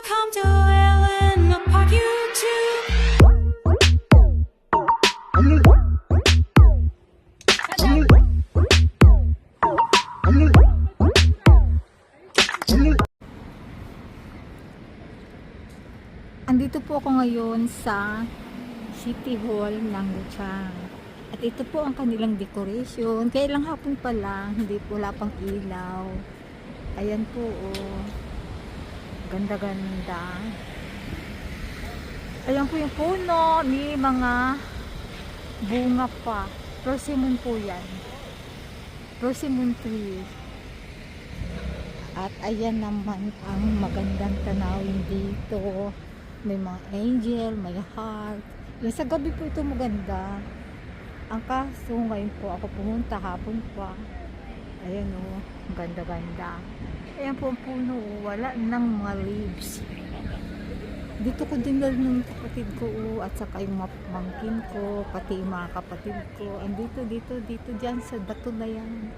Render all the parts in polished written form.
Welcome to Elena Park YouTube. Andito po ako ngayon sa City Hall ng Luchang. At ito po ang kanilang decoration. Kaya lang hapon pa lang, hindi po wala pang ilaw. Ayan po, oh. Ganda-ganda. Ayan po yung puno, may mga bunga pa. Persimmon po yan. Persimmon tree. At ayan naman ang magandang tanawin dito. May mga angel, may heart. Yung sa gabi po ito maganda. Ang kaso ngayon po ako pumunta hapon pa. Ayan o, ganda-ganda. Ayan po ang puno, wala nang mga leaves. Dito ko din ng kapatid ko at saka yung pamangkin ko, pati yung mga kapatid ko. Andito, dito, dyan sa bato na yan.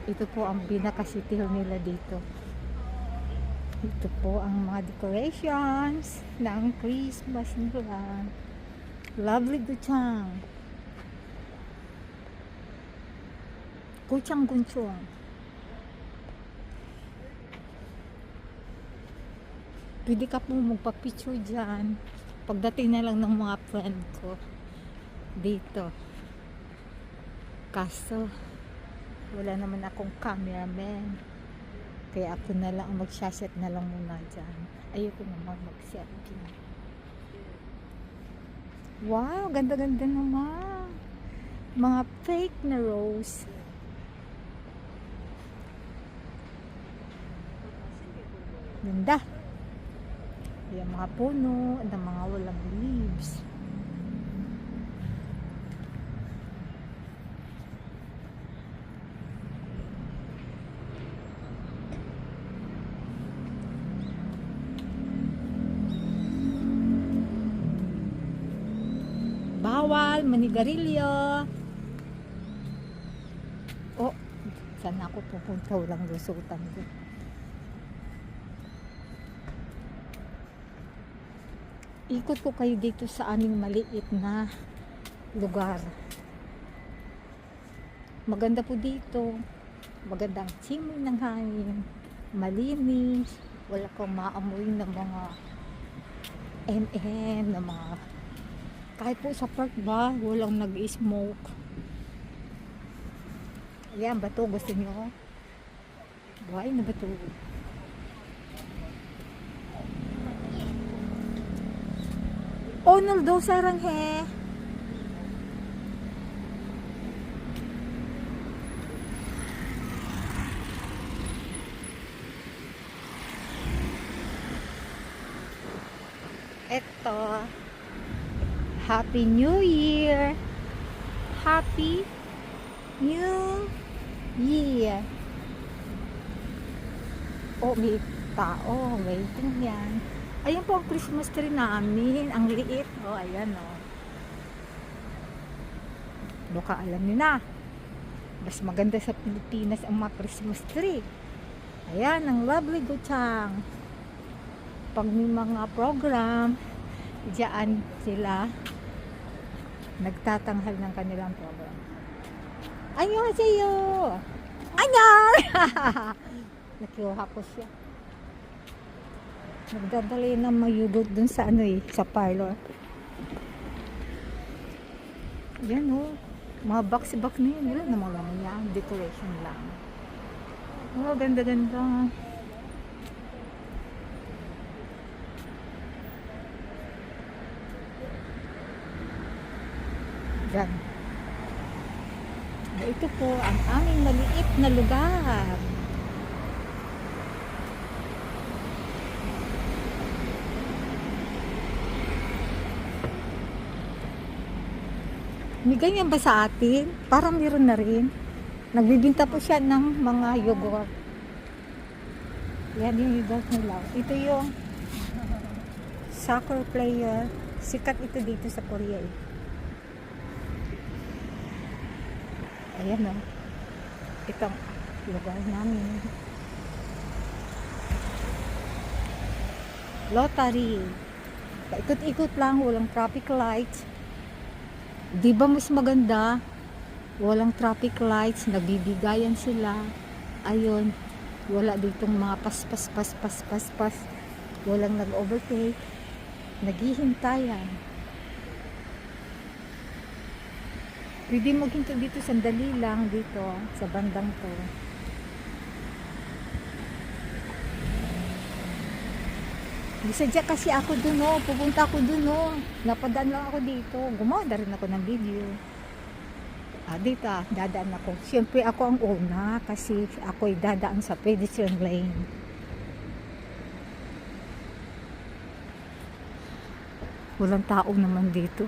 Ito po ang pinaka-city hall nila dito. Ito po ang mga decorations ng Christmas nila. Lovely Guchang. Guchang Gunchong. Pwede ka po magpa-picture dyan. Pagdating na lang ng mga friend ko dito. Kaso wala naman akong cameraman. Kaya ako na lang mag-shot na lang muna dyan. Ayoko naman mag-shot dyan. Wow, ganda-ganda naman. Mga fake na rose. Ganda. Yung mga puno ng mga walang leaves. Bawal, manigarilyo. Oh, saan ako pupunta? Walang lusutan ko. Ikot ko kayo dito sa aming maliit na lugar. Maganda po dito. Magandang simoy ng hangin. Malinis. Wala kang maamoy ng mga ng mga kahit po sa park ba, walang nag-smoke. Ayan, bato. Gusto nyo? Buhay na bato. Onol daw sarang he. Eto. Happy New Year! Happy New Year! Oh, may tao. Waiting yan. Ayan po ang Christmas tree namin. Ang liit. Oh, ayan oh. Baka alam nyo na. Mas maganda sa Pilipinas ang mga Christmas tree. Ayan, ang lovely Guchang. Pag may mga program, diyan sila nagtatanghal ng kanilang program. Annyeonghaseyo! Annyeong! Nakiuha ko siya. Nagdadali ng mayugot dun sa sa parlor. Yan o. Mga box-box na yun. Wala naman lang yan. Decoration lang. Oh, ganda-ganda. Yan. Ito po ang aming maliit na lugar. May ganyan ba sa atin? Parang meron na rin. Nagbibinta po siya ng mga yogurt. Yan yung yogurt nila. Ito yung soccer player. Sikat ito dito sa Korea eh. Ayan o. Itong lugar namin. lottery. Paikot-ikot lang, walang traffic lights. Di ba mas maganda? Walang traffic lights, nagbibigayan sila. Ayun, wala ditong mga paspas. Walang nag-overtake. Naghihintayan. Pwede maghinto dito, sandali lang dito sa bandang to. Sadya kasi ako dun, oh. Pupunta ako dun, oh. Napadaan lang ako dito. Gumawa na rin ako ng video. Dito, dadaan ako. Siyempre ako ang una kasi ako'y dadaan sa pedestrian lane. Walang tao naman dito.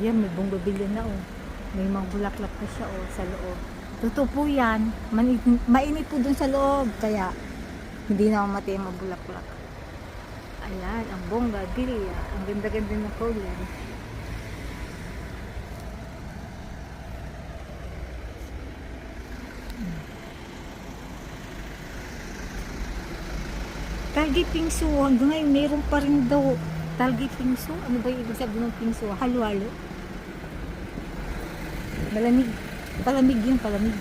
Ayan, may bonggabilya na, oh. May mga bulaklak na siya, oh, sa loob. Totoo po yan. Mainit po dun sa loob. Kaya, hindi na mamatay ang mga bulaklak. Ayan, ang bonggabilya. Ang ganda-ganda ng kulay. Talgi Pingsu, hanggang ngayon meron pa rin daw. Talgi Pingsu? Ano ba yung ibig sabihin ng Pingsu? Halo-halo? Malamig. Palamig yun, palamig.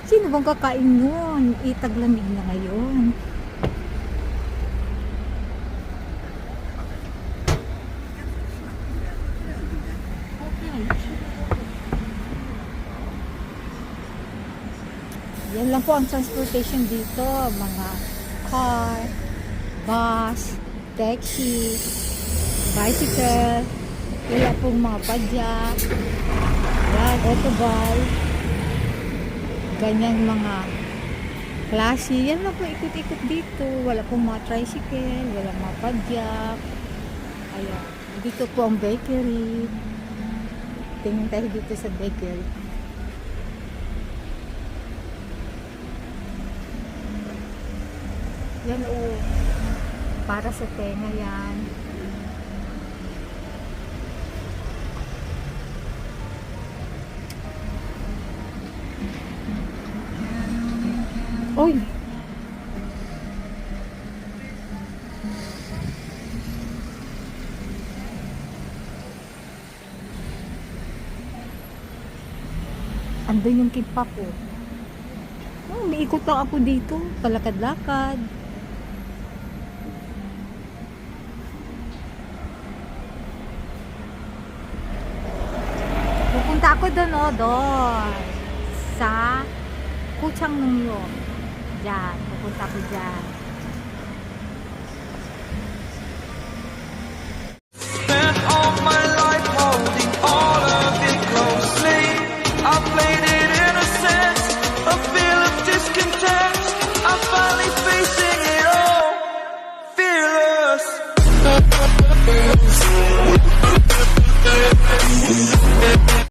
Sino bang kakain nun? Itaglamig na ngayon. Okay. Yan lang po ang transportation dito. Mga car, bus, taxi, bicycle, wala pong mga padya, yan, autobike, ganyan mga klase. Yan lang po, ikot-ikot dito. Wala pong mga tricycle, wala mga padya. Ayan, dito po ang bakery. Tingin tayo dito sa bakery. Yan, oh, para sa tenga yan. Oy! Andun yung kimpap, oh. Oh, may ikot lang ako dito. Palakad-lakad. Pupunta ako doon, oh, doon. Sa Kuchang Nungyo. Diyan, pupunta ko dyan.